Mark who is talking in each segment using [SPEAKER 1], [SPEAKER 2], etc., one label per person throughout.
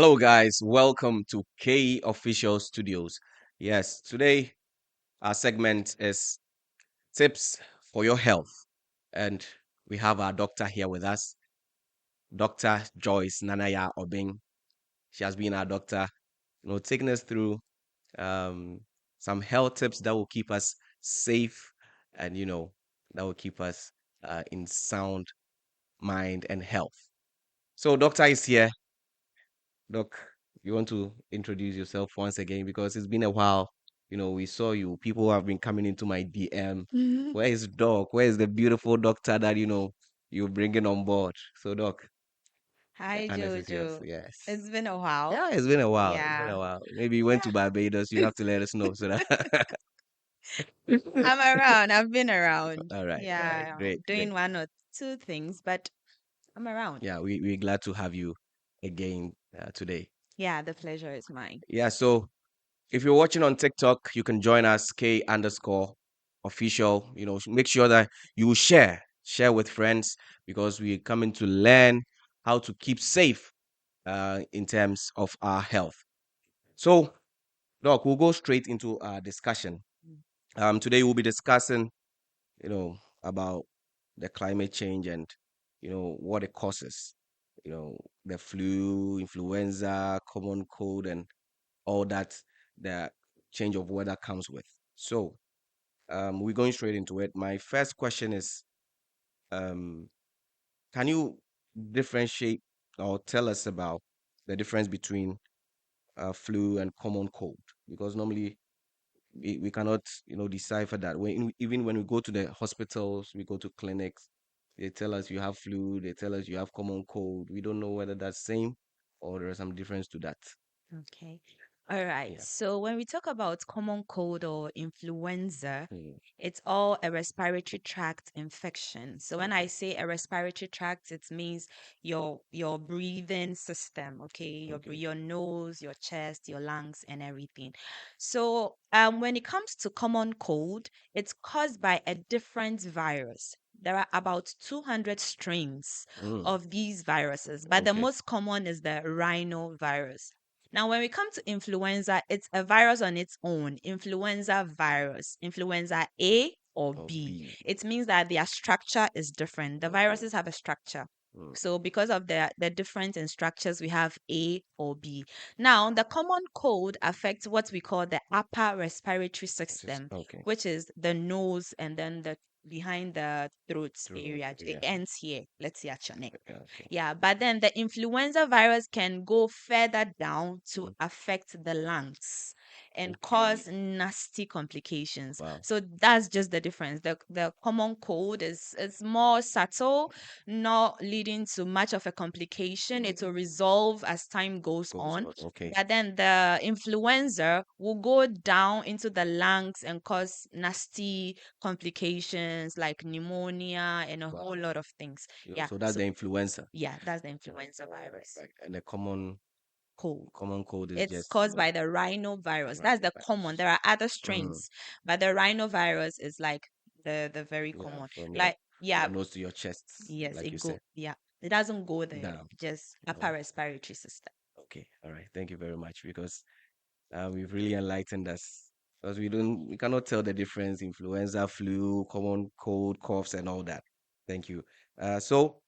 [SPEAKER 1] Hello, guys. Welcome to K Official Studios. Yes, today our segment is tips for your health, and we have our doctor here with us, Dr. Joyce Nanaya Obing. She has been our doctor, taking us through um, some health tips that will keep us safe and that will keep us in sound mind and health. So, doctor is here. Doc, you want to introduce yourself once again because it's been a while. We saw you. People have been coming into my DM.
[SPEAKER 2] Mhm.
[SPEAKER 1] Where is Doc? Where is the beautiful doctor that you're bringing on board? So, Doc, the
[SPEAKER 2] Hi,
[SPEAKER 1] honest is yours.
[SPEAKER 2] Jojo.
[SPEAKER 1] Yes.
[SPEAKER 2] It's been a while.
[SPEAKER 1] Yeah, it's been a while. It's been
[SPEAKER 2] Yeah.
[SPEAKER 1] a while. Maybe you went
[SPEAKER 2] Yeah.
[SPEAKER 1] to Barbados. You have to let us know so that.
[SPEAKER 2] I'm around. I've been around.
[SPEAKER 1] All right. All right.
[SPEAKER 2] Yeah.
[SPEAKER 1] Great. Great.
[SPEAKER 2] Doing one or two things, but I'm around.
[SPEAKER 1] Yeah, we're glad to have you again today.
[SPEAKER 2] Yeah, the pleasure is mine.
[SPEAKER 1] Yeah. So, if you're watching on TikTok, you can join us, K underscore official. Make sure that you share with friends because we're coming to learn how to keep safe in terms of our health. So, Doc, we'll go straight into our discussion. Today we'll be discussing, about the climate change and, what it causes. The flu, influenza, common cold, and all that the change of weather comes with. So, we're going straight into it. My first question is, um, can you differentiate or tell us about the difference between flu and common cold? Because normally we cannot, decipher that. Even when we go to the hospitals, we go to clinics, they tell us you have flu, they tell us you have common cold. We don't know whether that's same or there's some difference to that.
[SPEAKER 2] Okay. All right.
[SPEAKER 1] Yeah.
[SPEAKER 2] So when we talk about common cold or influenza,
[SPEAKER 1] Mm,
[SPEAKER 2] it's all a respiratory tract infection. So when I
[SPEAKER 1] okay.
[SPEAKER 2] say a respiratory tract, it means your breathing system, okay?
[SPEAKER 1] Okay.
[SPEAKER 2] Your nose, your chest, your lungs, and everything. So when it comes to common cold, it's caused by a different virus. There are about 200 strains
[SPEAKER 1] Mm,
[SPEAKER 2] of these viruses, but the
[SPEAKER 1] okay.
[SPEAKER 2] most common is the rhinovirus. Now, when we come to influenza, it's a virus on its own, influenza virus, influenza A or
[SPEAKER 1] Or
[SPEAKER 2] B.
[SPEAKER 1] B.
[SPEAKER 2] It means that their structure is different. The
[SPEAKER 1] Okay.
[SPEAKER 2] viruses have a structure.
[SPEAKER 1] Mm.
[SPEAKER 2] So, because of the difference in structures, we have A or B. Now, the common cold affects what we call the upper respiratory
[SPEAKER 1] Which is
[SPEAKER 2] system,
[SPEAKER 1] okay.
[SPEAKER 2] which is the nose and then the behind the throat
[SPEAKER 1] True.
[SPEAKER 2] area. It
[SPEAKER 1] Yeah.
[SPEAKER 2] ends here. Let's see at your neck.
[SPEAKER 1] Yeah, okay.
[SPEAKER 2] Yeah, but then the influenza virus can go further down to
[SPEAKER 1] Mm.
[SPEAKER 2] affect the lungs and
[SPEAKER 1] Okay.
[SPEAKER 2] cause nasty complications.
[SPEAKER 1] Wow.
[SPEAKER 2] So that's just the difference. The common cold is more subtle, not leading to much of a complication. It will resolve as time goes
[SPEAKER 1] Goes
[SPEAKER 2] on.
[SPEAKER 1] on. Okay.
[SPEAKER 2] But then the influenza will go down into the lungs and cause nasty complications like pneumonia and a whole
[SPEAKER 1] Wow.
[SPEAKER 2] lot of things. Yeah.
[SPEAKER 1] So that's
[SPEAKER 2] So
[SPEAKER 1] the influenza.
[SPEAKER 2] yeah, that's the influenza virus.
[SPEAKER 1] Right. And the
[SPEAKER 2] Cold.
[SPEAKER 1] common cold is
[SPEAKER 2] It's
[SPEAKER 1] just
[SPEAKER 2] caused by the rhinovirus. That's the common.
[SPEAKER 1] rhinovirus.
[SPEAKER 2] There are other
[SPEAKER 1] Mm.
[SPEAKER 2] strains, but the rhinovirus is like the very
[SPEAKER 1] Yeah,
[SPEAKER 2] common.
[SPEAKER 1] from
[SPEAKER 2] Like
[SPEAKER 1] your
[SPEAKER 2] yeah,
[SPEAKER 1] nose to your chest,
[SPEAKER 2] yes,
[SPEAKER 1] like you
[SPEAKER 2] it
[SPEAKER 1] said.
[SPEAKER 2] go yeah. It doesn't go there,
[SPEAKER 1] Down.
[SPEAKER 2] just upper
[SPEAKER 1] Oh,
[SPEAKER 2] respiratory system.
[SPEAKER 1] okay. All right. Thank you very much because we've really enlightened us. Because we cannot tell the difference, influenza, flu, common cold, coughs, and all that. Thank you. So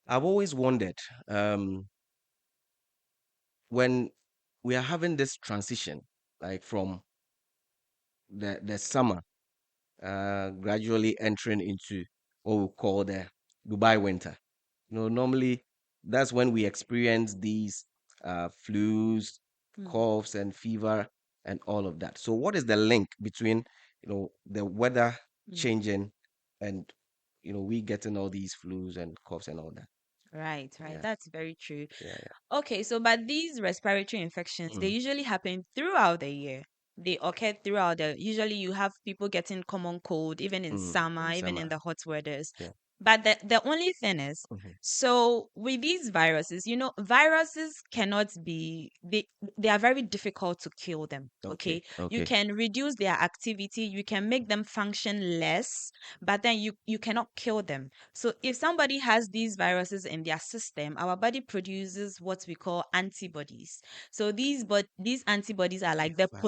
[SPEAKER 1] I've always wondered, when we are having this transition, like from the summer, gradually entering into what we call the Dubai winter. Normally that's when we experience these flus,
[SPEAKER 2] Mm,
[SPEAKER 1] coughs, and fever, and all of that. So, what is the link between the weather
[SPEAKER 2] mm.
[SPEAKER 1] changing and we getting all these flus and coughs and all that?
[SPEAKER 2] Right, right.
[SPEAKER 1] Yeah,
[SPEAKER 2] That's very true.
[SPEAKER 1] yeah,
[SPEAKER 2] Okay, so but these respiratory infections,
[SPEAKER 1] yeah.
[SPEAKER 2] they usually happen throughout the year. They occur throughout the usually you have people getting common cold even in
[SPEAKER 1] In
[SPEAKER 2] summer, even in
[SPEAKER 1] summer,
[SPEAKER 2] the hot weathers.
[SPEAKER 1] yeah.
[SPEAKER 2] But the only thing is,
[SPEAKER 1] Mhm.
[SPEAKER 2] so with these viruses, viruses cannot be they are very difficult to kill them. Okay.
[SPEAKER 1] Okay.
[SPEAKER 2] You
[SPEAKER 1] Okay.
[SPEAKER 2] can reduce their activity, you can make them function less, but then you cannot kill them. So if somebody has these viruses in their system, our body produces what we call antibodies. So these antibodies are
[SPEAKER 1] The
[SPEAKER 2] like
[SPEAKER 1] fight.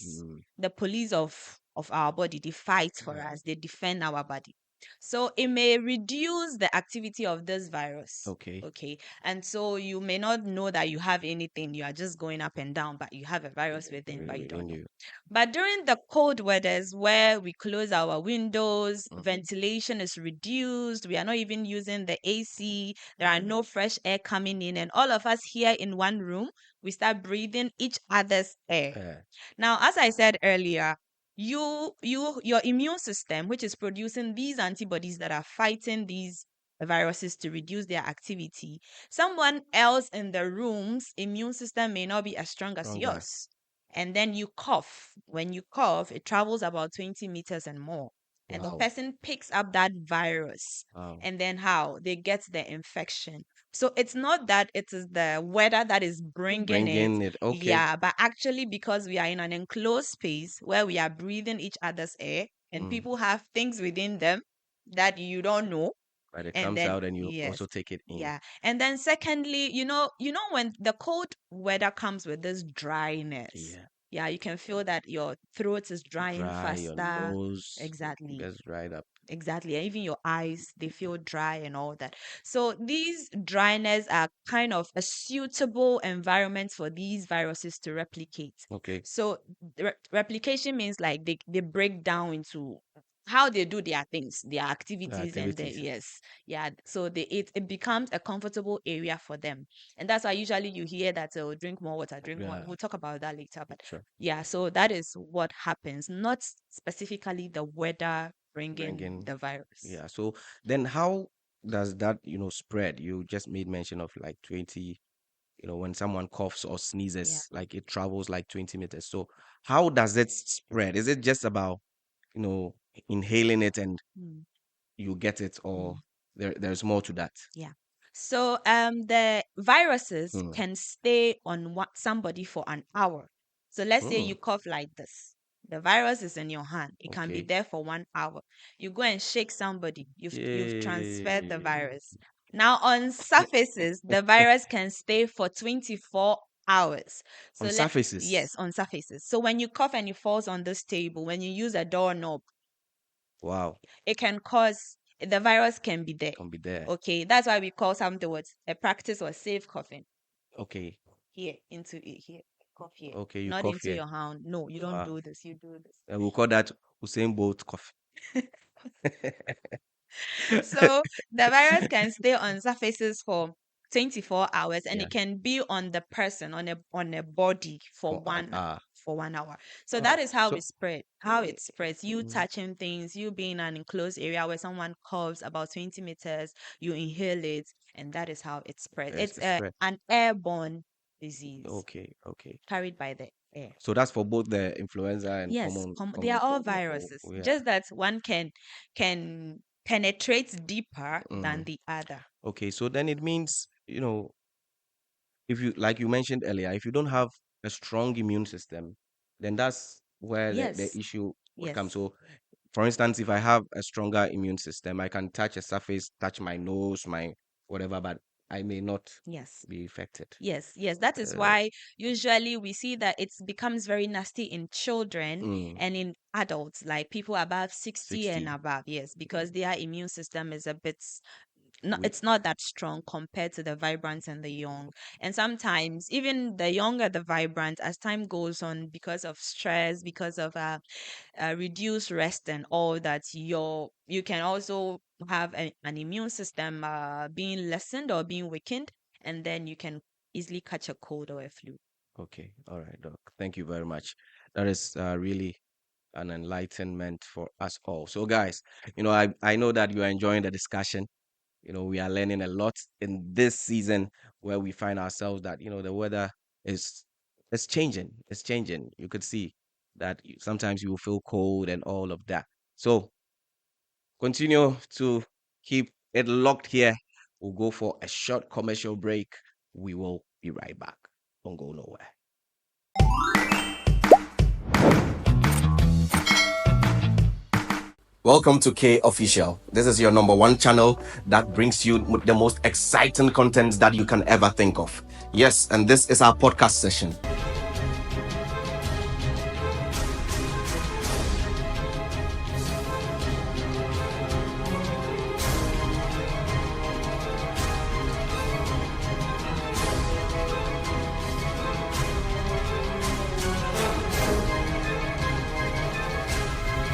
[SPEAKER 1] Mm.
[SPEAKER 2] the police of our body. They fight for
[SPEAKER 1] Yeah.
[SPEAKER 2] us, they defend our body. So it may reduce the activity of this virus.
[SPEAKER 1] Okay.
[SPEAKER 2] Okay. And so you may not know that you have anything. You are just going up and down, but you have a virus within, but you don't
[SPEAKER 1] Within
[SPEAKER 2] know.
[SPEAKER 1] you.
[SPEAKER 2] But during the cold weathers where we close our windows,
[SPEAKER 1] Mhm.
[SPEAKER 2] ventilation is reduced, we are not even using the AC, there are no fresh air coming in, and all of us here in one room, we start breathing each other's air.
[SPEAKER 1] Yeah.
[SPEAKER 2] Now, as I said earlier, your immune system, which is producing these antibodies that are fighting these viruses to reduce their activity, someone else in the room's immune system may not be as strong as
[SPEAKER 1] Stronger.
[SPEAKER 2] yours. And then you cough. When you cough, it travels about 20 meters and more. And the
[SPEAKER 1] Wow.
[SPEAKER 2] person picks up that virus.
[SPEAKER 1] Wow.
[SPEAKER 2] And then how? They get the infection. So it's not that it is the weather that is bringing it.
[SPEAKER 1] Bringing it. Okay.
[SPEAKER 2] Yeah, but actually, because we are in an enclosed space where we are breathing each other's air and
[SPEAKER 1] Mm.
[SPEAKER 2] people have things within them that you don't know.
[SPEAKER 1] But it
[SPEAKER 2] And
[SPEAKER 1] comes
[SPEAKER 2] then,
[SPEAKER 1] out and you also
[SPEAKER 2] yes,
[SPEAKER 1] take it in.
[SPEAKER 2] yeah. And then, secondly, when the cold weather comes with this dryness,
[SPEAKER 1] Yeah.
[SPEAKER 2] yeah, you can feel that your throat is drying
[SPEAKER 1] Dry, your
[SPEAKER 2] faster.
[SPEAKER 1] nose
[SPEAKER 2] Exactly.
[SPEAKER 1] gets dried up.
[SPEAKER 2] Exactly. And even your eyes, they feel dry and all that. So these dryness are kind of a suitable environment for these viruses to replicate.
[SPEAKER 1] Okay.
[SPEAKER 2] So replication means like they break down into how they do their things, their
[SPEAKER 1] The
[SPEAKER 2] activities, and
[SPEAKER 1] activities.
[SPEAKER 2] yes, yeah. So it becomes a comfortable area for them, and that's why usually you hear that drink more water, drink more.
[SPEAKER 1] Yeah.
[SPEAKER 2] We'll talk about that later, but
[SPEAKER 1] Sure.
[SPEAKER 2] yeah. So that is what happens, not specifically the weather bringing
[SPEAKER 1] Bringing.
[SPEAKER 2] the virus.
[SPEAKER 1] Yeah. So then how does that, spread? You just made mention of like 20, when someone coughs or
[SPEAKER 2] Yeah.
[SPEAKER 1] sneezes, like it travels like 20 meters. So how does it spread? Is it just about, you know, inhaling it and
[SPEAKER 2] Mm,
[SPEAKER 1] you get it, or
[SPEAKER 2] mm.
[SPEAKER 1] there's more to that?
[SPEAKER 2] Yeah. So the viruses
[SPEAKER 1] Mm.
[SPEAKER 2] can stay on somebody for an hour. So let's say
[SPEAKER 1] Mm.
[SPEAKER 2] you cough like this. The virus is in your hand. It can be
[SPEAKER 1] Okay.
[SPEAKER 2] there for 1 hour. You go and shake somebody. You've transferred the
[SPEAKER 1] Yay.
[SPEAKER 2] virus. Now on surfaces, the virus can stay for 24 hours. So
[SPEAKER 1] On
[SPEAKER 2] let
[SPEAKER 1] surfaces.
[SPEAKER 2] yes, on surfaces. So when you cough and it falls on this table, when you use a doorknob,
[SPEAKER 1] Wow.
[SPEAKER 2] it can cause the virus can be there.
[SPEAKER 1] Can be there.
[SPEAKER 2] Okay, that's why we call something what a practice or safe coughing.
[SPEAKER 1] Okay.
[SPEAKER 2] Here into it here, cough here,
[SPEAKER 1] Okay. You
[SPEAKER 2] not
[SPEAKER 1] cough
[SPEAKER 2] into
[SPEAKER 1] here.
[SPEAKER 2] your hand. No, you don't
[SPEAKER 1] Uh,
[SPEAKER 2] do this. You do this.
[SPEAKER 1] we'll call that Usain Bolt cough.
[SPEAKER 2] So the virus can stay on surfaces for 24 hours and
[SPEAKER 1] Yeah.
[SPEAKER 2] it can be on the person on a body
[SPEAKER 1] For an hour.
[SPEAKER 2] for 1 hour. So that
[SPEAKER 1] Wow.
[SPEAKER 2] is how
[SPEAKER 1] So
[SPEAKER 2] it spread. How it spreads. You
[SPEAKER 1] mm,
[SPEAKER 2] touching things, you being in an enclosed area where someone coughs about 20 meters, you inhale it, and that is how it spreads. It's
[SPEAKER 1] it's spread.
[SPEAKER 2] an airborne disease
[SPEAKER 1] Okay. Okay.
[SPEAKER 2] carried by the air.
[SPEAKER 1] So that's for both the influenza and
[SPEAKER 2] Yes,
[SPEAKER 1] common
[SPEAKER 2] they are
[SPEAKER 1] common
[SPEAKER 2] all
[SPEAKER 1] cold. Oh,
[SPEAKER 2] viruses.
[SPEAKER 1] yeah.
[SPEAKER 2] Just that one can penetrate deeper than
[SPEAKER 1] Mm.
[SPEAKER 2] the other.
[SPEAKER 1] Okay. So then it means, if you, like you mentioned earlier, if you don't have a strong immune system, then that's where the
[SPEAKER 2] Yes,
[SPEAKER 1] issue would come.
[SPEAKER 2] yes,
[SPEAKER 1] So, for instance, if I have a stronger immune system, I can touch a surface, touch my nose, my whatever, but I may not
[SPEAKER 2] yes.
[SPEAKER 1] be affected.
[SPEAKER 2] Yes, yes. That is
[SPEAKER 1] Uh,
[SPEAKER 2] why usually we see that it becomes very nasty in children
[SPEAKER 1] mm,
[SPEAKER 2] and in adults, like people above 60 and
[SPEAKER 1] 60.
[SPEAKER 2] above. Yes, because their immune system is a bit not,
[SPEAKER 1] We,
[SPEAKER 2] it's not that strong compared to the vibrant and the young. And sometimes even the younger the vibrant, as time goes on, because of stress, because of reduced rest and all that, you can also have an immune system being lessened or being weakened, and then you can easily catch a cold or a flu.
[SPEAKER 1] okay. All right, Doc. Thank you very much. That is really an enlightenment for us all. So, guys, I know that you are enjoying the discussion. We are learning a lot in this season where we find ourselves that, the weather is it's changing. It's changing. You could see that sometimes you will feel cold and all of that. So continue to keep it locked here. We'll go for a short commercial break. We will be right back. Don't go nowhere. Welcome to K Official. This is your number one channel that brings you the most exciting content that you can ever think of. Yes, and this is our podcast session.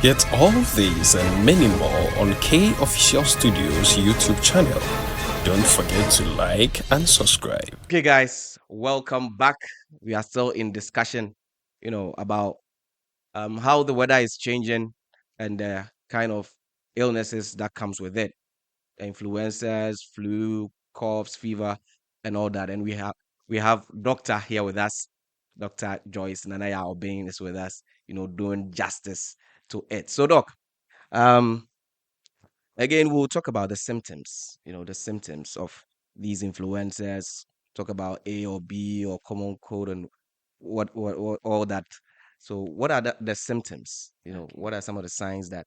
[SPEAKER 3] Get all these and many more on K Official Studios YouTube channel. Don't forget to like and subscribe.
[SPEAKER 1] Okay, guys, welcome back. We are still in discussion, about how the weather is changing and the kind of illnesses that comes with it, influenzas, flu, coughs, fever, and all that. And we have doctor here with us, Dr. Joyce Nanaya Obin is with us, doing justice to it. So, doc, um, again, we'll talk about the symptoms, the symptoms of these influencers, talk about A or B or common cold and what all that. So, what are the symptoms?
[SPEAKER 2] Okay.
[SPEAKER 1] What are some of the signs that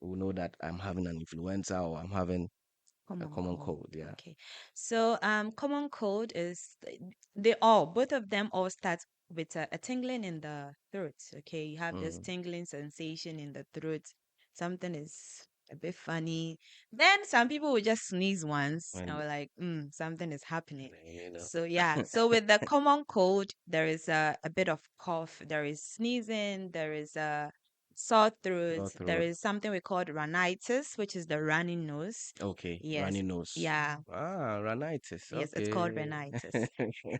[SPEAKER 1] we know that I'm having an influenza or I'm having a
[SPEAKER 2] Common
[SPEAKER 1] common
[SPEAKER 2] cold.
[SPEAKER 1] cold? Yeah.
[SPEAKER 2] Okay. So common cold is both of them all start with a tingling in the throat. Okay. You have this
[SPEAKER 1] Mm.
[SPEAKER 2] tingling sensation in the throat. Something is a bit funny. Then some people will just sneeze once and
[SPEAKER 1] And
[SPEAKER 2] we're like, something is happening.
[SPEAKER 1] you know,
[SPEAKER 2] So yeah. So with the common cold, there is a bit of cough, there is sneezing, there is a sore throat,
[SPEAKER 1] sore
[SPEAKER 2] there
[SPEAKER 1] throat.
[SPEAKER 2] is something we call rhinitis, which is the running nose.
[SPEAKER 1] Okay,
[SPEAKER 2] Yes.
[SPEAKER 1] runny nose.
[SPEAKER 2] Yeah.
[SPEAKER 1] Rhinitis.
[SPEAKER 2] Yes, it's called
[SPEAKER 1] Okay.
[SPEAKER 2] rhinitis.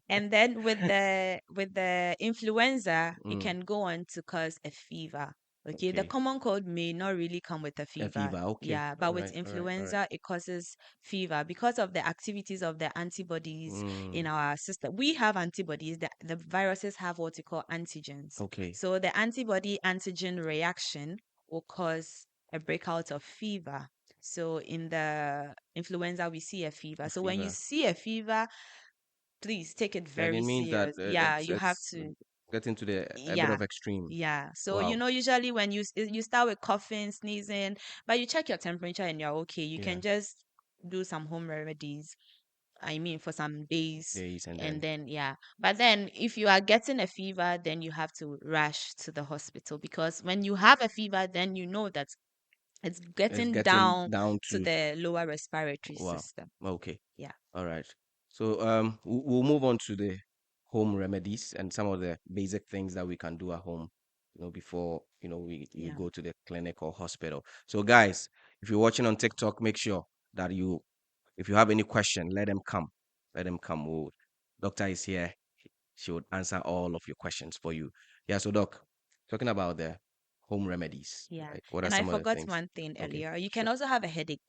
[SPEAKER 2] And then with the influenza, it
[SPEAKER 1] Mm,
[SPEAKER 2] can go on to cause a fever. Okay, the
[SPEAKER 1] okay.
[SPEAKER 2] common cold may not really come with a
[SPEAKER 1] A
[SPEAKER 2] fever.
[SPEAKER 1] fever. Okay.
[SPEAKER 2] Yeah,
[SPEAKER 1] All
[SPEAKER 2] but with
[SPEAKER 1] right. All right. All right.
[SPEAKER 2] influenza, it causes fever because of the activities of the antibodies in
[SPEAKER 1] Mm,
[SPEAKER 2] our system. We have antibodies, the viruses have what we call antigens.
[SPEAKER 1] okay.
[SPEAKER 2] So the antibody antigen reaction will cause a breakout of fever. So in the influenza, we see a fever.
[SPEAKER 1] A
[SPEAKER 2] So when you
[SPEAKER 1] fever.
[SPEAKER 2] see a fever, please take it
[SPEAKER 1] Then it
[SPEAKER 2] very
[SPEAKER 1] means that
[SPEAKER 2] serious. Yeah, you have
[SPEAKER 1] it's
[SPEAKER 2] to.
[SPEAKER 1] getting to the a bit
[SPEAKER 2] Yeah,
[SPEAKER 1] of extreme.
[SPEAKER 2] yeah. So
[SPEAKER 1] Wow.
[SPEAKER 2] usually when you start with coughing, sneezing, but you check your temperature and you're okay. You
[SPEAKER 1] Yeah.
[SPEAKER 2] can just do some home remedies. I mean, for some days,
[SPEAKER 1] Days and
[SPEAKER 2] and
[SPEAKER 1] then
[SPEAKER 2] then yeah. But then if you are getting a fever, then you have to rush to the hospital because when you have a fever, then you know that it's
[SPEAKER 1] it's
[SPEAKER 2] getting
[SPEAKER 1] getting
[SPEAKER 2] down
[SPEAKER 1] down
[SPEAKER 2] to
[SPEAKER 1] to
[SPEAKER 2] the lower respiratory
[SPEAKER 1] wow.
[SPEAKER 2] system.
[SPEAKER 1] Okay.
[SPEAKER 2] Yeah,
[SPEAKER 1] All right. So we'll move on to the home remedies and some of the basic things that we can do at home, before we
[SPEAKER 2] yeah,
[SPEAKER 1] go to the clinic or hospital. So guys, if you're watching on TikTok, make sure that if you have any question, let them come. Let them come. Doctor is here. She would answer all of your questions for you. Yeah. So doc, talking about the home remedies,
[SPEAKER 2] yeah.
[SPEAKER 1] like what are
[SPEAKER 2] And I
[SPEAKER 1] some of the
[SPEAKER 2] forgot
[SPEAKER 1] things?
[SPEAKER 2] one thing
[SPEAKER 1] Okay.
[SPEAKER 2] earlier. You can
[SPEAKER 1] Sure.
[SPEAKER 2] also have a headache.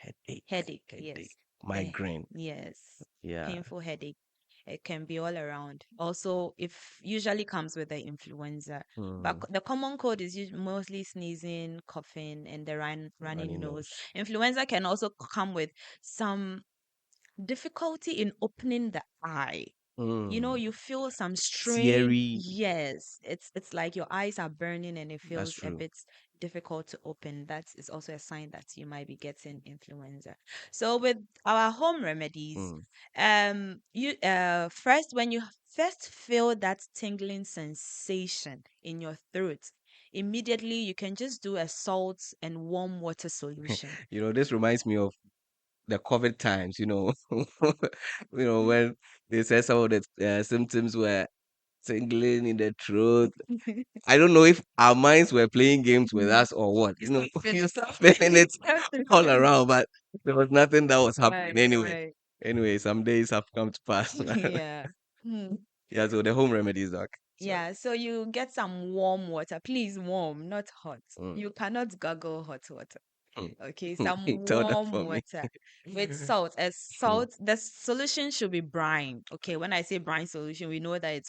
[SPEAKER 2] Headache,
[SPEAKER 1] Headache,
[SPEAKER 2] yes.
[SPEAKER 1] migraine.
[SPEAKER 2] Yes.
[SPEAKER 1] Yeah.
[SPEAKER 2] Painful headache. It can be all around. Also, if usually comes with the influenza. But
[SPEAKER 1] Hmm.
[SPEAKER 2] the common cold is mostly sneezing, coughing, and the
[SPEAKER 1] Runny
[SPEAKER 2] running nose.
[SPEAKER 1] nose.
[SPEAKER 2] Influenza can also come with some difficulty in opening the eye.
[SPEAKER 1] Mm.
[SPEAKER 2] You feel some strain.
[SPEAKER 1] Teary.
[SPEAKER 2] Yes, it's like your eyes are burning and it
[SPEAKER 1] That's
[SPEAKER 2] feels a
[SPEAKER 1] true.
[SPEAKER 2] bit difficult to open. That is also a sign that you might be getting influenza. So with our home remedies,
[SPEAKER 1] Mm.
[SPEAKER 2] you first when you first feel that tingling sensation in your throat, immediately you can just do a salt and warm water solution.
[SPEAKER 1] This reminds me of the COVID times, when they said some of the symptoms were tingling in the throat. I don't know if our minds were playing games with us or what.
[SPEAKER 2] You start
[SPEAKER 1] You
[SPEAKER 2] feeling
[SPEAKER 1] start feeling it
[SPEAKER 2] start to
[SPEAKER 1] all
[SPEAKER 2] feel
[SPEAKER 1] around, but there was nothing that was happening
[SPEAKER 2] right,
[SPEAKER 1] anyway.
[SPEAKER 2] right.
[SPEAKER 1] Anyway, some days have come to pass.
[SPEAKER 2] Yeah. Hmm.
[SPEAKER 1] Yeah, so the home remedies, doc. Sorry.
[SPEAKER 2] Yeah, so you get some warm water. Please warm, not hot.
[SPEAKER 1] Mm.
[SPEAKER 2] You cannot gargle hot water.
[SPEAKER 1] Mm.
[SPEAKER 2] Okay, some
[SPEAKER 1] Tell that
[SPEAKER 2] warm
[SPEAKER 1] for me.
[SPEAKER 2] water with salt. As
[SPEAKER 1] Mm.
[SPEAKER 2] salt, the solution should be brine. Okay, when I say brine solution, we know that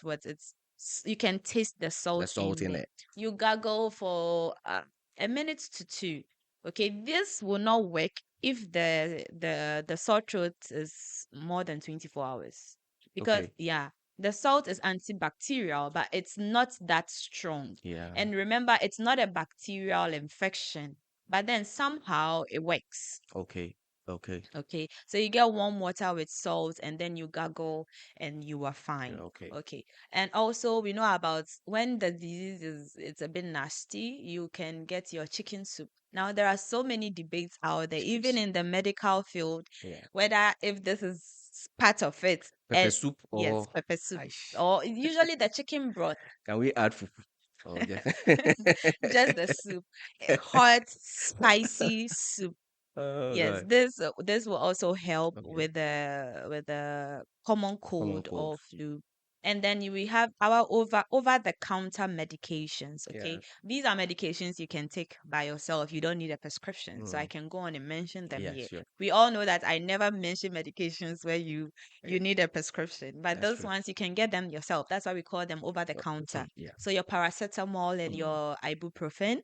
[SPEAKER 2] you can taste the
[SPEAKER 1] The
[SPEAKER 2] salt
[SPEAKER 1] salt
[SPEAKER 2] in
[SPEAKER 1] in
[SPEAKER 2] there.
[SPEAKER 1] it.
[SPEAKER 2] You gargle for a minute to two. Okay, this will not work if the sore throat is more than 24 hours. Because
[SPEAKER 1] Okay.
[SPEAKER 2] yeah, the salt is antibacterial, but it's not that strong.
[SPEAKER 1] Yeah.
[SPEAKER 2] And remember, it's not a bacterial infection, but then somehow it works.
[SPEAKER 1] Okay. Okay.
[SPEAKER 2] Okay, so you get warm water with salt and then you gargle and you are
[SPEAKER 1] Yeah.
[SPEAKER 2] fine.
[SPEAKER 1] Okay.
[SPEAKER 2] Okay, and also we know about when the disease is it's a bit nasty, you can get your chicken soup. Now there are so many debates out there,
[SPEAKER 1] Chicken
[SPEAKER 2] even
[SPEAKER 1] soup.
[SPEAKER 2] in the medical field,
[SPEAKER 1] Yeah.
[SPEAKER 2] whether if this is part of it.
[SPEAKER 1] Pepper
[SPEAKER 2] And
[SPEAKER 1] soup
[SPEAKER 2] yes,
[SPEAKER 1] or
[SPEAKER 2] pepper soup,
[SPEAKER 1] Aish.
[SPEAKER 2] or usually the chicken broth,
[SPEAKER 1] Can we add fufu? Oh, just
[SPEAKER 2] just the soup, hot, spicy soup.
[SPEAKER 1] oh
[SPEAKER 2] Yes,
[SPEAKER 1] god.
[SPEAKER 2] this will also help
[SPEAKER 1] Okay.
[SPEAKER 2] with the common
[SPEAKER 1] Common
[SPEAKER 2] cold
[SPEAKER 1] cold.
[SPEAKER 2] or flu. And then we have our over the counter medications,
[SPEAKER 1] Yeah.
[SPEAKER 2] okay? These are medications you can take by yourself. You don't need a prescription. So I
[SPEAKER 1] Mm.
[SPEAKER 2] can go on and mention them
[SPEAKER 1] Yeah.
[SPEAKER 2] here.
[SPEAKER 1] Sure.
[SPEAKER 2] We all know that I never mention medications where
[SPEAKER 1] Yeah,
[SPEAKER 2] you need a prescription, but
[SPEAKER 1] that's
[SPEAKER 2] those
[SPEAKER 1] true.
[SPEAKER 2] ones you can get them yourself. That's why we call them over the counter.
[SPEAKER 1] Yeah.
[SPEAKER 2] So your paracetamol and
[SPEAKER 1] Mm.
[SPEAKER 2] your ibuprofen.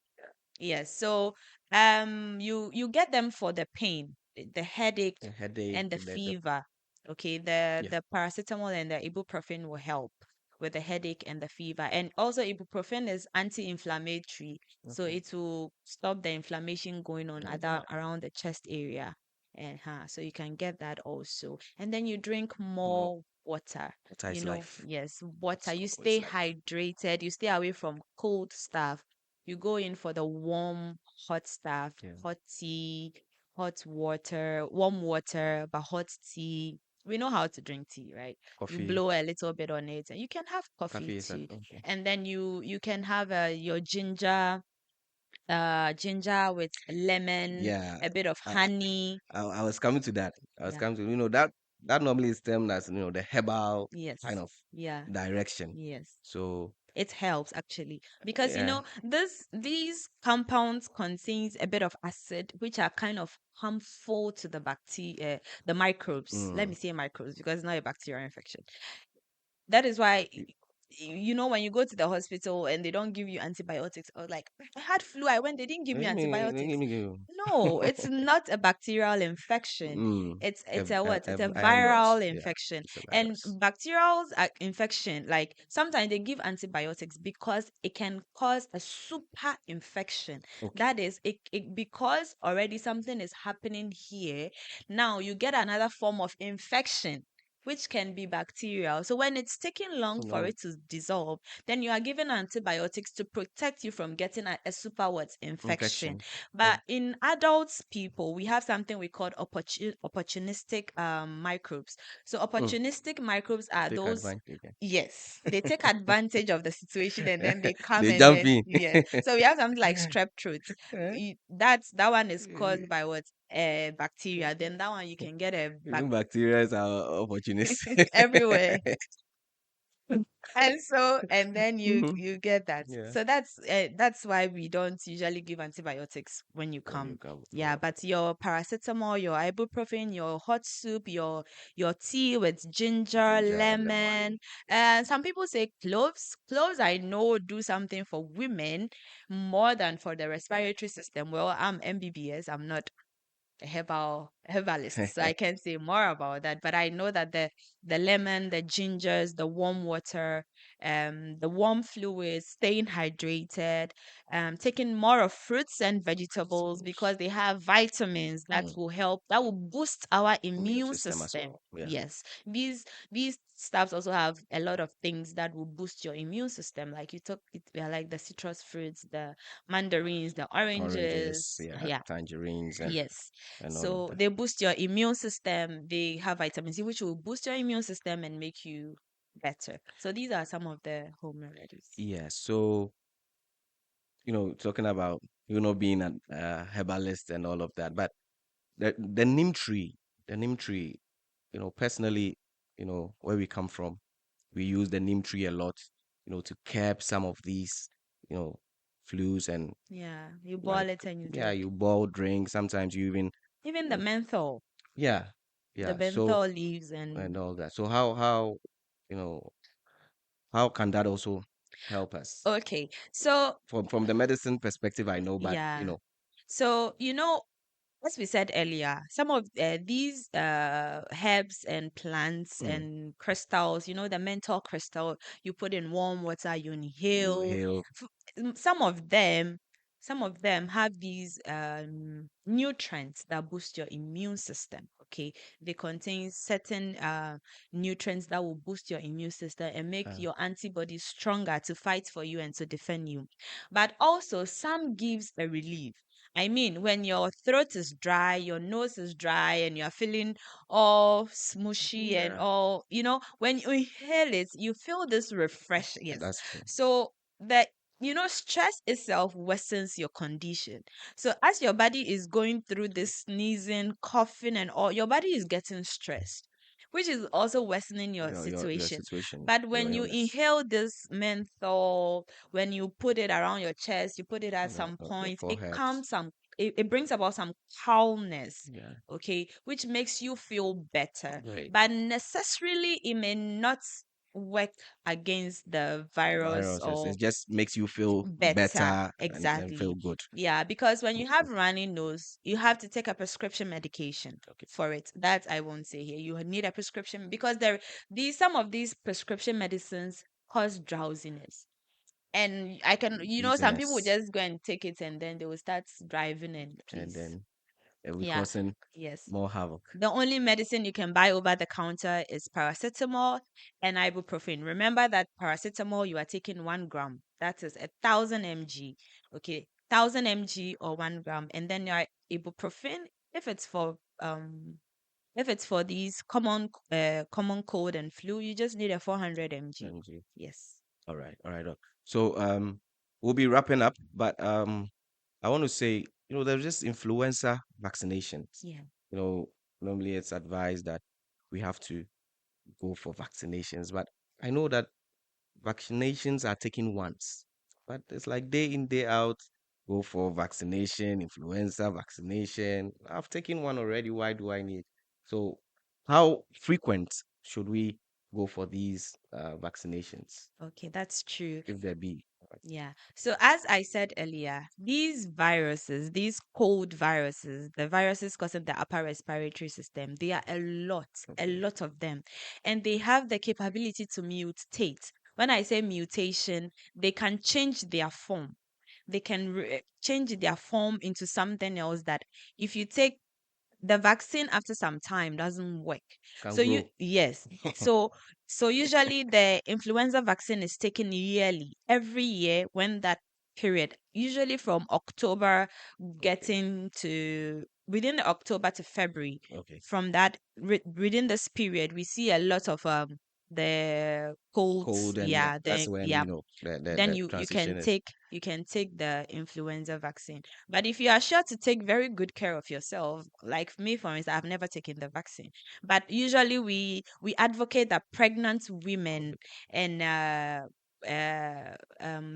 [SPEAKER 2] Yes. So you get them for the pain, the headache
[SPEAKER 1] The headache.
[SPEAKER 2] and the
[SPEAKER 1] The
[SPEAKER 2] fever. Okay, the
[SPEAKER 1] yeah.
[SPEAKER 2] the paracetamol and the ibuprofen will help with the headache and the fever. And also ibuprofen is anti-inflammatory, so
[SPEAKER 1] Okay.
[SPEAKER 2] it will stop the inflammation going on other around the chest area. And so you can get that also. And then you drink
[SPEAKER 1] More
[SPEAKER 2] more water.
[SPEAKER 1] water is life.
[SPEAKER 2] Yes, water.
[SPEAKER 1] It's
[SPEAKER 2] You
[SPEAKER 1] always
[SPEAKER 2] stay
[SPEAKER 1] life.
[SPEAKER 2] hydrated, you stay away from cold stuff. You go in for the warm, hot stuff,
[SPEAKER 1] Yeah.
[SPEAKER 2] hot tea, hot water, warm water, but hot tea. We know how to drink tea, right? You
[SPEAKER 1] Coffee.
[SPEAKER 2] blow a little bit on it, and you can have coffee
[SPEAKER 1] Coffee is like
[SPEAKER 2] too.
[SPEAKER 1] okay.
[SPEAKER 2] And then you can have your ginger with lemon,
[SPEAKER 1] Yeah.
[SPEAKER 2] a bit of
[SPEAKER 1] I,
[SPEAKER 2] honey.
[SPEAKER 1] I was coming to that. I was
[SPEAKER 2] Yeah.
[SPEAKER 1] coming to that normally is termed as the herbal kind
[SPEAKER 2] Yes.
[SPEAKER 1] of
[SPEAKER 2] Yeah.
[SPEAKER 1] direction.
[SPEAKER 2] Yes.
[SPEAKER 1] So
[SPEAKER 2] It helps actually because
[SPEAKER 1] yeah.
[SPEAKER 2] this these compounds contains a bit of acid which are kind of harmful to the bacteria, the microbes. Let me
[SPEAKER 1] Mm.
[SPEAKER 2] say microbes because it's not a bacterial infection. That is why
[SPEAKER 1] Y-
[SPEAKER 2] when you go to the hospital and they don't give you antibiotics, or like I had flu, I went, they didn't give me antibiotics.
[SPEAKER 1] Give
[SPEAKER 2] No, it's not a bacterial infection.
[SPEAKER 1] mm.
[SPEAKER 2] It's a what? It's a
[SPEAKER 1] I am
[SPEAKER 2] viral
[SPEAKER 1] virus. Yeah.
[SPEAKER 2] infection.
[SPEAKER 1] It's a
[SPEAKER 2] And
[SPEAKER 1] virus.
[SPEAKER 2] bacterial infection, like sometimes they give antibiotics because it can cause a super infection.
[SPEAKER 1] Okay.
[SPEAKER 2] That is, because already something is happening here. Now you get another form of infection which can be bacterial. So when it's taking long for
[SPEAKER 1] No
[SPEAKER 2] it to dissolve, then you are given antibiotics to protect you from getting a super what infection.
[SPEAKER 1] infection.
[SPEAKER 2] But
[SPEAKER 1] Oh.
[SPEAKER 2] in adults people, we have something we call opportunistic microbes. So
[SPEAKER 1] Mm.
[SPEAKER 2] opportunistic microbes are
[SPEAKER 1] Take
[SPEAKER 2] those.
[SPEAKER 1] advantage.
[SPEAKER 2] Yes, they take advantage of the situation and then they come
[SPEAKER 1] They
[SPEAKER 2] and
[SPEAKER 1] jump
[SPEAKER 2] then
[SPEAKER 1] in.
[SPEAKER 2] yes. So we have something like strep throat.
[SPEAKER 1] Eh?
[SPEAKER 2] That one is caused
[SPEAKER 1] Eh,
[SPEAKER 2] by what bacteria. Then that one you can get a
[SPEAKER 1] even bacteria are opportunists.
[SPEAKER 2] everywhere. And so and then you
[SPEAKER 1] Mhm.
[SPEAKER 2] you get that.
[SPEAKER 1] Yeah.
[SPEAKER 2] So that's why we don't usually give antibiotics when you
[SPEAKER 1] When you
[SPEAKER 2] come.
[SPEAKER 1] come.
[SPEAKER 2] Yeah, but your paracetamol, your ibuprofen, your hot soup, your tea with ginger,
[SPEAKER 1] Ginger, lemon.
[SPEAKER 2] lemon, and some people say cloves. Cloves I know do something for women more than for the respiratory system. Well, I'm MBBS. I'm not a herbalist, so I can't say more about that. But I know that the lemon, the gingers, the warm water, the warm fluids, staying hydrated, taking more of fruits and vegetables
[SPEAKER 1] Vegetables.
[SPEAKER 2] because they have vitamins
[SPEAKER 1] Mm.
[SPEAKER 2] that will boost our
[SPEAKER 1] Immune
[SPEAKER 2] immune
[SPEAKER 1] system as
[SPEAKER 2] system.
[SPEAKER 1] well. Yeah.
[SPEAKER 2] Yes, these stuffs also have a lot of things that will boost your immune system. Like you took it, like the citrus fruits, the mandarins, the
[SPEAKER 1] Oranges,
[SPEAKER 2] oranges.
[SPEAKER 1] yeah,
[SPEAKER 2] Yeah,
[SPEAKER 1] tangerines
[SPEAKER 2] yes.
[SPEAKER 1] and all of
[SPEAKER 2] So
[SPEAKER 1] that.
[SPEAKER 2] they boost your immune system. They have vitamin C, which will boost your immune system and make you better. So these are some of the home remedies.
[SPEAKER 1] Yeah. So, talking about being a herbalist and all of that, but the neem tree, personally, where we come from, we use the neem tree a lot, to curb some of these, you know, flus and
[SPEAKER 2] Yeah, you
[SPEAKER 1] like
[SPEAKER 2] boil it and you
[SPEAKER 1] yeah,
[SPEAKER 2] drink.
[SPEAKER 1] you boil drink. Sometimes you even
[SPEAKER 2] Even the
[SPEAKER 1] uh,
[SPEAKER 2] menthol,
[SPEAKER 1] yeah,
[SPEAKER 2] the
[SPEAKER 1] yeah. So
[SPEAKER 2] menthol leaves and
[SPEAKER 1] and all that. So you know how can that also help us
[SPEAKER 2] okay. So
[SPEAKER 1] from the medicine perspective? I know, but
[SPEAKER 2] yeah. So as we said earlier, some of these herbs and plants
[SPEAKER 1] Mm.
[SPEAKER 2] and crystals, the menthol crystal, you put in warm water, you
[SPEAKER 1] You
[SPEAKER 2] inhale.
[SPEAKER 1] hail.
[SPEAKER 2] F- Some of them, have these nutrients that boost your immune system. Okay, they contain certain nutrients that will boost your immune system and make
[SPEAKER 1] Uh,
[SPEAKER 2] your antibodies stronger to fight for you and to defend you. But also, some gives a relief. I mean, when your throat is dry, your nose is dry, and you're feeling all smushy and
[SPEAKER 1] yeah,
[SPEAKER 2] all, when you inhale it, you feel this refresh. Yes.
[SPEAKER 1] that's true.
[SPEAKER 2] So that, stress itself worsens your condition. So as your body is going through this sneezing, coughing, and all, your body is getting stressed, which is also worsening your
[SPEAKER 1] Your
[SPEAKER 2] situation.
[SPEAKER 1] situation,
[SPEAKER 2] But
[SPEAKER 1] your
[SPEAKER 2] when you
[SPEAKER 1] illness,
[SPEAKER 2] inhale this menthol, when you put it around your chest, you put it at some
[SPEAKER 1] your
[SPEAKER 2] point, it
[SPEAKER 1] forehead.
[SPEAKER 2] calms it brings about some calmness,
[SPEAKER 1] Yeah,
[SPEAKER 2] okay, which makes you feel better.
[SPEAKER 1] great.
[SPEAKER 2] But necessarily, it may not work against the virus
[SPEAKER 1] Viruses.
[SPEAKER 2] or
[SPEAKER 1] It just makes you feel
[SPEAKER 2] better.
[SPEAKER 1] better and feel
[SPEAKER 2] Exactly.
[SPEAKER 1] good.
[SPEAKER 2] Yeah, because when you
[SPEAKER 1] Okay.
[SPEAKER 2] have runny nose, you have to take a prescription medication
[SPEAKER 1] Okay.
[SPEAKER 2] for it. That I won't say here. You need a prescription because some of these prescription medicines cause drowsiness. And I can, some people will
[SPEAKER 1] Dizziness,
[SPEAKER 2] just go and take it and then they will start driving and
[SPEAKER 1] and
[SPEAKER 2] please.
[SPEAKER 1] then it'll be
[SPEAKER 2] Yeah.
[SPEAKER 1] causing
[SPEAKER 2] Yes.
[SPEAKER 1] more havoc.
[SPEAKER 2] The only medicine you can buy over the counter is paracetamol and ibuprofen. Remember that paracetamol, you are taking 1 gram. That is 1,000 mg. Okay, 1,000 mg or 1 gram. And then your ibuprofen, if it's for these common cold and flu, you just need a 400 mg.
[SPEAKER 1] MG.
[SPEAKER 2] Yes.
[SPEAKER 1] All right, all right. So we'll be wrapping up, but I want to say, there's just influenza vaccinations.
[SPEAKER 2] Yeah.
[SPEAKER 1] You know, Normally it's advised that we have to go for vaccinations, but I know that vaccinations are taken once, but it's like day in, day out, go for vaccination, influenza vaccination. I've taken one already. Why do I need? So, how frequent should we go for these vaccinations,
[SPEAKER 2] Okay, that's true.
[SPEAKER 1] if there be?
[SPEAKER 2] Yeah. So as I said earlier, these viruses, these cold viruses, the viruses causing the upper respiratory system, they are a
[SPEAKER 1] Okay,
[SPEAKER 2] lot of them. And they have the capability to mutate. When I say mutation, they can change their form. They can change their form into something else that if you take the vaccine after some time doesn't work.
[SPEAKER 1] can
[SPEAKER 2] So
[SPEAKER 1] grow.
[SPEAKER 2] yes. So usually the influenza vaccine is taken yearly, every year when that period, usually from October
[SPEAKER 1] Okay,
[SPEAKER 2] getting to within October to February.
[SPEAKER 1] okay.
[SPEAKER 2] From that within this period, we see a lot of the colds.
[SPEAKER 1] Cold, and yeah,
[SPEAKER 2] Yeah,
[SPEAKER 1] that's
[SPEAKER 2] then
[SPEAKER 1] when
[SPEAKER 2] yeah, then
[SPEAKER 1] the
[SPEAKER 2] you can
[SPEAKER 1] transition is.
[SPEAKER 2] take the influenza vaccine. But if you are sure to take very good care of yourself, like me for instance, I've never taken the vaccine. But usually we advocate that pregnant women
[SPEAKER 1] Okay,
[SPEAKER 2] and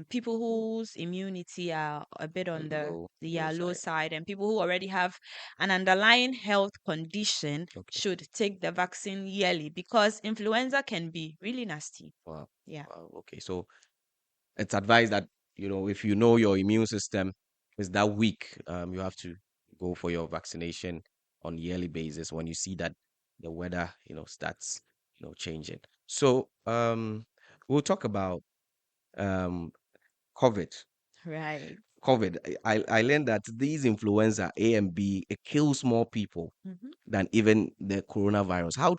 [SPEAKER 2] people whose immunity are a bit on the
[SPEAKER 1] low
[SPEAKER 2] low
[SPEAKER 1] side.
[SPEAKER 2] side, and people who already have an underlying health condition
[SPEAKER 1] Okay,
[SPEAKER 2] should take the vaccine yearly because influenza can be really nasty.
[SPEAKER 1] wow,
[SPEAKER 2] Yeah.
[SPEAKER 1] wow. Okay, so it's advised that if you know your immune system is that weak, you have to go for your vaccination on yearly basis when you see that the weather starts changing. So we'll talk about um covid.
[SPEAKER 2] Right.
[SPEAKER 1] I learned that these influenza A and B, it kills more people
[SPEAKER 2] Mhm.
[SPEAKER 1] than even the coronavirus. How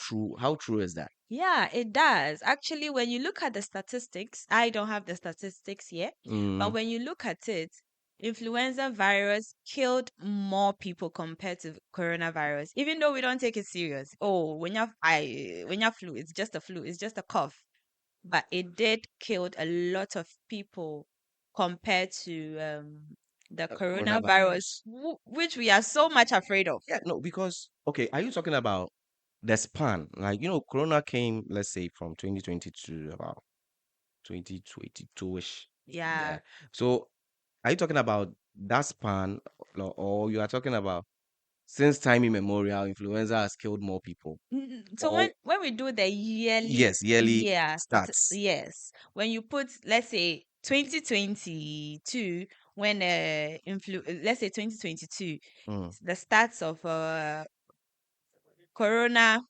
[SPEAKER 1] true is that?
[SPEAKER 2] Yeah, it does. Actually, when you look at the statistics, I don't have the statistics yet, but
[SPEAKER 1] Mm,
[SPEAKER 2] when you look at it, influenza virus killed more people compared to coronavirus, even though we don't take it serious. Oh, when you have flu, it's just a flu, it's just a cough. But it did killed a lot of people compared to the coronavirus,
[SPEAKER 1] coronavirus.
[SPEAKER 2] which we are so much afraid of.
[SPEAKER 1] Yeah, no, because okay, are you talking about the span? Like, Corona came, let's say, from 2020 to about 2022-ish.
[SPEAKER 2] Yeah.
[SPEAKER 1] Yeah. So, are you talking about that span, or you are talking about since time immemorial, influenza has killed more people?
[SPEAKER 2] So
[SPEAKER 1] Or
[SPEAKER 2] when we do the yearly,
[SPEAKER 1] yes, yearly
[SPEAKER 2] yes,
[SPEAKER 1] stats.
[SPEAKER 2] yes, when you put, let's say, 2022 when let's say 2022,
[SPEAKER 1] Mm,
[SPEAKER 2] the stats of corona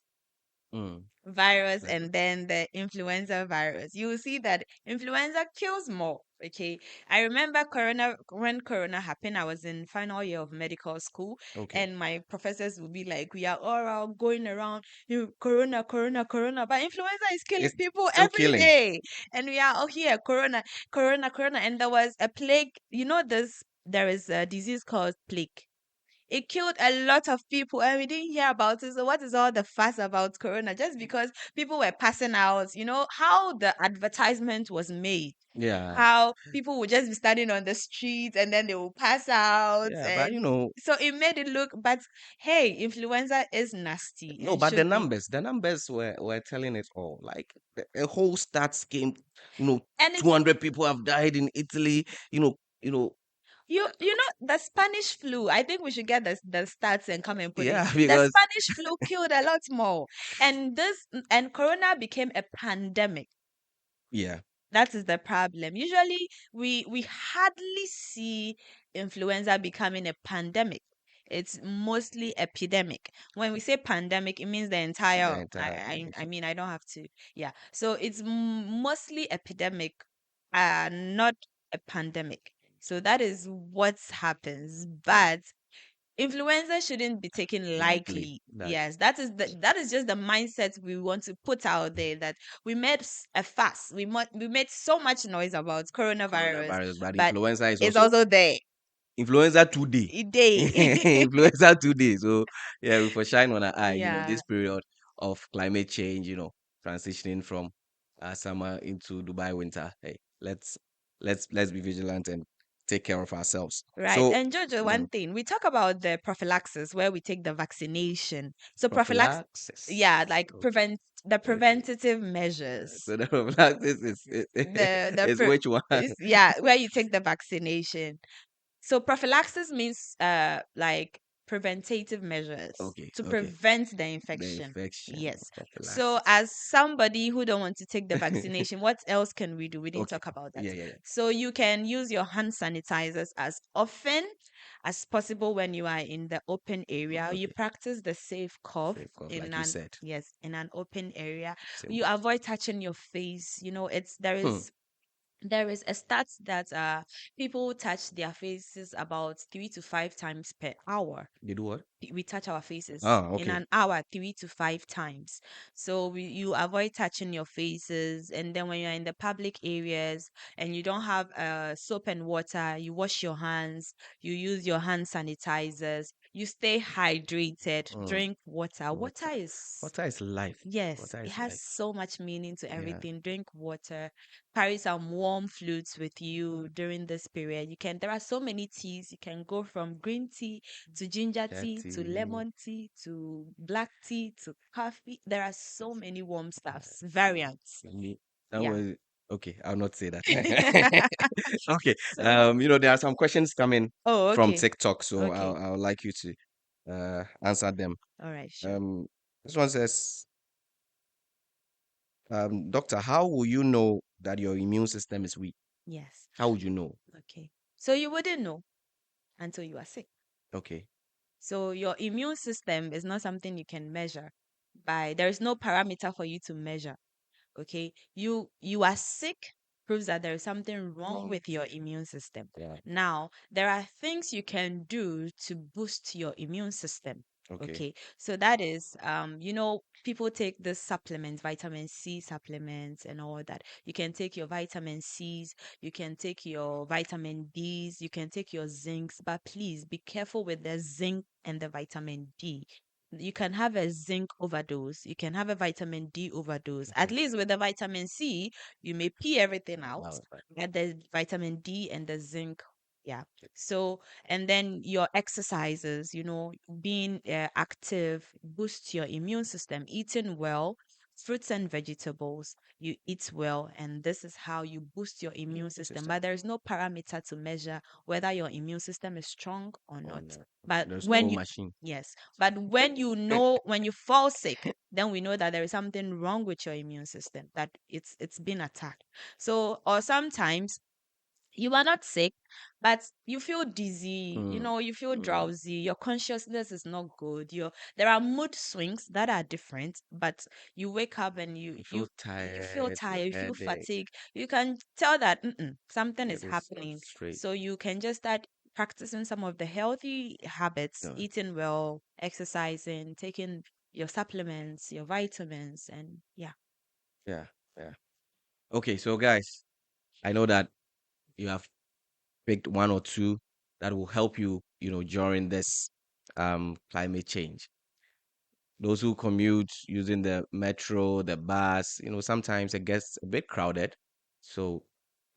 [SPEAKER 1] mm.
[SPEAKER 2] virus
[SPEAKER 1] Like,
[SPEAKER 2] and then the influenza virus, you will see that influenza kills more. Okay. I remember corona, when corona happened, I was in final year of medical school,
[SPEAKER 1] okay.
[SPEAKER 2] and my professors would be like, we are all around going around, corona, corona, corona. But influenza is killing
[SPEAKER 1] It's
[SPEAKER 2] people
[SPEAKER 1] still
[SPEAKER 2] every
[SPEAKER 1] killing.
[SPEAKER 2] day. And we are all here, corona, corona, corona. And there was a plague, there is a disease called plague. It killed a lot of people and we didn't hear about it. So what is all the fuss about corona? Just because people were passing out, how the advertisement was made.
[SPEAKER 1] Yeah.
[SPEAKER 2] How people would just be standing on the street and then they will pass out.
[SPEAKER 1] Yeah, but
[SPEAKER 2] And so it made it look, but hey, influenza is nasty
[SPEAKER 1] no,
[SPEAKER 2] and
[SPEAKER 1] but
[SPEAKER 2] should be.
[SPEAKER 1] the numbers were telling it all. Like the whole stats came,
[SPEAKER 2] And it's
[SPEAKER 1] 200 people have died in Italy, you know,
[SPEAKER 2] the Spanish flu. I think we should get the stats and come and put it.
[SPEAKER 1] yeah,
[SPEAKER 2] The
[SPEAKER 1] because
[SPEAKER 2] Spanish flu killed a lot more, and corona became a pandemic.
[SPEAKER 1] yeah,
[SPEAKER 2] That is the problem. Usually, we hardly see influenza becoming a pandemic. It's mostly epidemic. When we say pandemic, it means the
[SPEAKER 1] the
[SPEAKER 2] entire.
[SPEAKER 1] entire
[SPEAKER 2] I
[SPEAKER 1] nation.
[SPEAKER 2] mean, I don't have to. Yeah. So it's mostly epidemic, not a pandemic. So that is what happens. But influenza shouldn't be taken
[SPEAKER 1] Likely
[SPEAKER 2] lightly.
[SPEAKER 1] that
[SPEAKER 2] Yes, that is just the mindset we want to put out there, that we made a fuss. We made so much noise about coronavirus,
[SPEAKER 1] coronavirus, but
[SPEAKER 2] but
[SPEAKER 1] influenza is
[SPEAKER 2] it's
[SPEAKER 1] also
[SPEAKER 2] also there.
[SPEAKER 1] influenza today.
[SPEAKER 2] Day.
[SPEAKER 1] Influenza today. So yeah, we for shine on our eye,
[SPEAKER 2] Yeah.
[SPEAKER 1] this period of climate change, transitioning from summer into Dubai winter. Hey, let's be vigilant and take care of ourselves.
[SPEAKER 2] Right.
[SPEAKER 1] So
[SPEAKER 2] And Jojo,
[SPEAKER 1] mm,
[SPEAKER 2] one thing, we talk about the prophylaxis where we take the vaccination. So prophylaxis, yeah,
[SPEAKER 1] prophylaxis.
[SPEAKER 2] like
[SPEAKER 1] Okay,
[SPEAKER 2] the
[SPEAKER 1] okay.
[SPEAKER 2] preventative measures.
[SPEAKER 1] So the prophylaxis is which one?
[SPEAKER 2] Yeah, where you take the vaccination. So prophylaxis means like preventative measures
[SPEAKER 1] Okay,
[SPEAKER 2] to
[SPEAKER 1] okay.
[SPEAKER 2] prevent the
[SPEAKER 1] The
[SPEAKER 2] infection.
[SPEAKER 1] infection
[SPEAKER 2] Yes. So
[SPEAKER 1] prophylaxis.
[SPEAKER 2] as somebody who don't want to take the vaccination, what else can we do? We didn't
[SPEAKER 1] Okay.
[SPEAKER 2] talk about that.
[SPEAKER 1] Yeah, yeah, yeah.
[SPEAKER 2] So you can use your hand sanitizers as often as possible when you are in the open area. You
[SPEAKER 1] Okay.
[SPEAKER 2] practice the safe cough
[SPEAKER 1] Safe cough,
[SPEAKER 2] in
[SPEAKER 1] like you
[SPEAKER 2] an
[SPEAKER 1] said.
[SPEAKER 2] yes, in an open area. You
[SPEAKER 1] Simple.
[SPEAKER 2] avoid touching your face. It's
[SPEAKER 1] Hmm.
[SPEAKER 2] there is a stat that people touch their faces about 3 to 5 times per hour.
[SPEAKER 1] You do what?
[SPEAKER 2] We touch our faces
[SPEAKER 1] Ah,
[SPEAKER 2] in
[SPEAKER 1] okay.
[SPEAKER 2] an hour 3 to 5 times. So you avoid touching your faces, and then when you're in the public areas and you don't have soap and water, you wash your hands, you use your hand sanitizers, you stay hydrated,
[SPEAKER 1] Mm.
[SPEAKER 2] drink water. Water
[SPEAKER 1] Water.
[SPEAKER 2] is
[SPEAKER 1] Water is life.
[SPEAKER 2] Yes,
[SPEAKER 1] Water
[SPEAKER 2] it
[SPEAKER 1] is
[SPEAKER 2] has
[SPEAKER 1] life.
[SPEAKER 2] so much meaning to
[SPEAKER 1] Yeah.
[SPEAKER 2] everything. Drink water, carry some warm fluids with you during this period. There are so many teas. You can go from green tea to ginger tea to
[SPEAKER 1] Chatty.
[SPEAKER 2] lemon tea to black tea to coffee. There are so many warm stuffs, variants.
[SPEAKER 1] Me.
[SPEAKER 2] Yeah.
[SPEAKER 1] Okay, I'll not say that. Okay.
[SPEAKER 2] So,
[SPEAKER 1] There are some questions coming
[SPEAKER 2] oh,
[SPEAKER 1] from
[SPEAKER 2] okay.
[SPEAKER 1] TikTok, so
[SPEAKER 2] Okay.
[SPEAKER 1] I'll like you to answer them.
[SPEAKER 2] All right, sure.
[SPEAKER 1] Um, this one says, Doctor, how will you know that your immune system is weak?
[SPEAKER 2] Yes.
[SPEAKER 1] How would you know?
[SPEAKER 2] Okay. So you wouldn't know until you are sick.
[SPEAKER 1] Okay.
[SPEAKER 2] So your immune system is not something you can measure there is no parameter for you to measure. Okay. You are sick proves that there is something wrong
[SPEAKER 1] Wrong.
[SPEAKER 2] with your immune system.
[SPEAKER 1] Yeah.
[SPEAKER 2] Now, there are things you can do to boost your immune system.
[SPEAKER 1] Okay.
[SPEAKER 2] Okay. So that is people take this supplements, vitamin C supplements and all that. You can take your vitamin C's, you can take your vitamin D's, you can take your zincs, but please be careful with the zinc and the vitamin D. You can have a zinc overdose, you can have a vitamin D overdose. At
[SPEAKER 1] Okay.
[SPEAKER 2] least with the vitamin C, you may pee everything out,
[SPEAKER 1] Wow.
[SPEAKER 2] but the vitamin D and the zinc, yeah. So, and then your exercises, being active, boost your immune system, eating well, fruits and vegetables, you eat well, and this is how you boost your immune system.
[SPEAKER 1] System.
[SPEAKER 2] But there is no parameter to measure whether your immune system is strong or
[SPEAKER 1] Oh
[SPEAKER 2] not.
[SPEAKER 1] no.
[SPEAKER 2] But
[SPEAKER 1] There's
[SPEAKER 2] when
[SPEAKER 1] no
[SPEAKER 2] you
[SPEAKER 1] machine.
[SPEAKER 2] Yes, but when you fall sick, then we know that there is something wrong with your immune system, that it's been attacked. So, or sometimes You are not sick, but you feel dizzy,
[SPEAKER 1] Mm,
[SPEAKER 2] you feel
[SPEAKER 1] mm.
[SPEAKER 2] drowsy, your consciousness is not good. There are mood swings that are different, but you wake up and you
[SPEAKER 1] You
[SPEAKER 2] you
[SPEAKER 1] feel
[SPEAKER 2] you feel
[SPEAKER 1] tired, your
[SPEAKER 2] tired, you feel
[SPEAKER 1] headache,
[SPEAKER 2] fatigued. You can tell that something is
[SPEAKER 1] everything's not
[SPEAKER 2] happening.
[SPEAKER 1] straight.
[SPEAKER 2] So you can just start practicing some of the healthy habits,
[SPEAKER 1] No,
[SPEAKER 2] eating well, exercising, taking your supplements, your vitamins, and yeah.
[SPEAKER 1] yeah, yeah. Okay, so guys, I know that you have picked one or two that will help you, during this climate change. Those who commute using the metro, the bus, sometimes it gets a bit crowded. So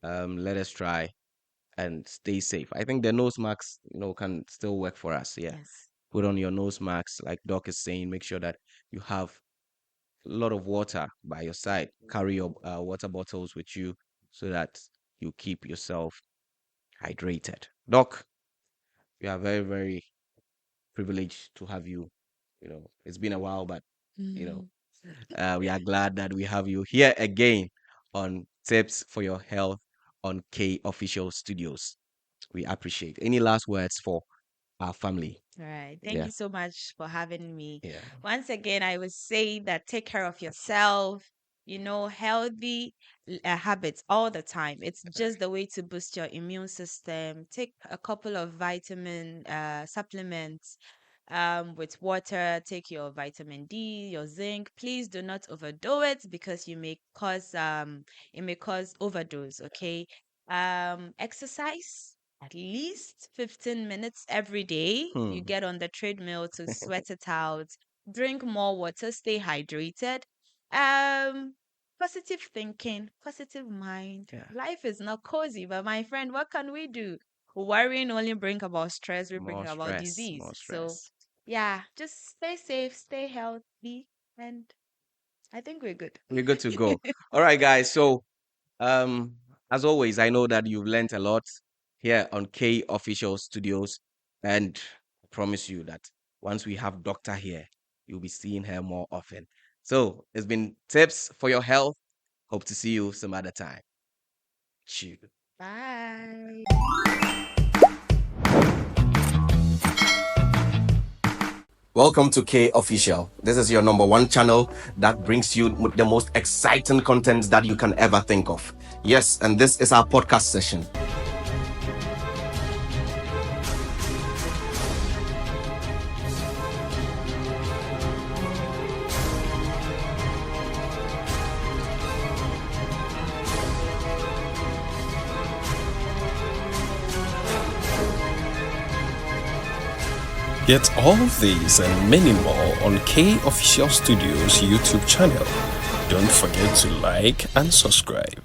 [SPEAKER 1] let us try and stay safe. I think the nose masks, can still work for us. Yeah.
[SPEAKER 2] Yes.
[SPEAKER 1] Put on your nose mask, like Doc is saying, make sure that you have a lot of water by your side. Carry your water bottles with you so that you keep yourself hydrated. Doc, we are very, very privileged to have you. It's been a while, but you know,
[SPEAKER 2] Mhm.
[SPEAKER 1] we are glad that we have you here again on Tips for Your Health on K Official Studios. We appreciate. Any last words for our family?
[SPEAKER 2] All right. Thank
[SPEAKER 1] Yeah,
[SPEAKER 2] you so much for having me.
[SPEAKER 1] yeah.
[SPEAKER 2] Once again, I would say that take care of yourself, healthy habits all the time. It's just the way to boost your immune system. Take a couple of vitamin supplements with water. Take your vitamin D, your zinc. Please do not overdo it because it may cause overdose, okay? Exercise at least 15 minutes every day. You
[SPEAKER 1] Hmm.
[SPEAKER 2] get on the treadmill to sweat it out. Drink more water, stay hydrated. Um, Positive thinking, positive mind.
[SPEAKER 1] Yeah.
[SPEAKER 2] Life is not cozy, but my friend, what can we do? Worrying only bring about stress, we bring
[SPEAKER 1] More
[SPEAKER 2] about
[SPEAKER 1] stress,
[SPEAKER 2] disease.
[SPEAKER 1] more
[SPEAKER 2] So
[SPEAKER 1] stress.
[SPEAKER 2] yeah, just stay safe, stay healthy, and I think we're good.
[SPEAKER 1] We're good to go. All right, guys. So, um, as always, I know that you've learned a lot here on K Official Studios, and I promise you that once we have Doctor here, you'll be seeing her more often. So, it's been Tips for Your Health. Hope to see you some other time. Cheers.
[SPEAKER 2] Bye.
[SPEAKER 1] Welcome to K Official. This is your number one channel that brings you the most exciting content that you can ever think of. Yes, and this is our podcast session.
[SPEAKER 3] Get all these and many more on K Official Studios YouTube channel. Don't forget to like and subscribe.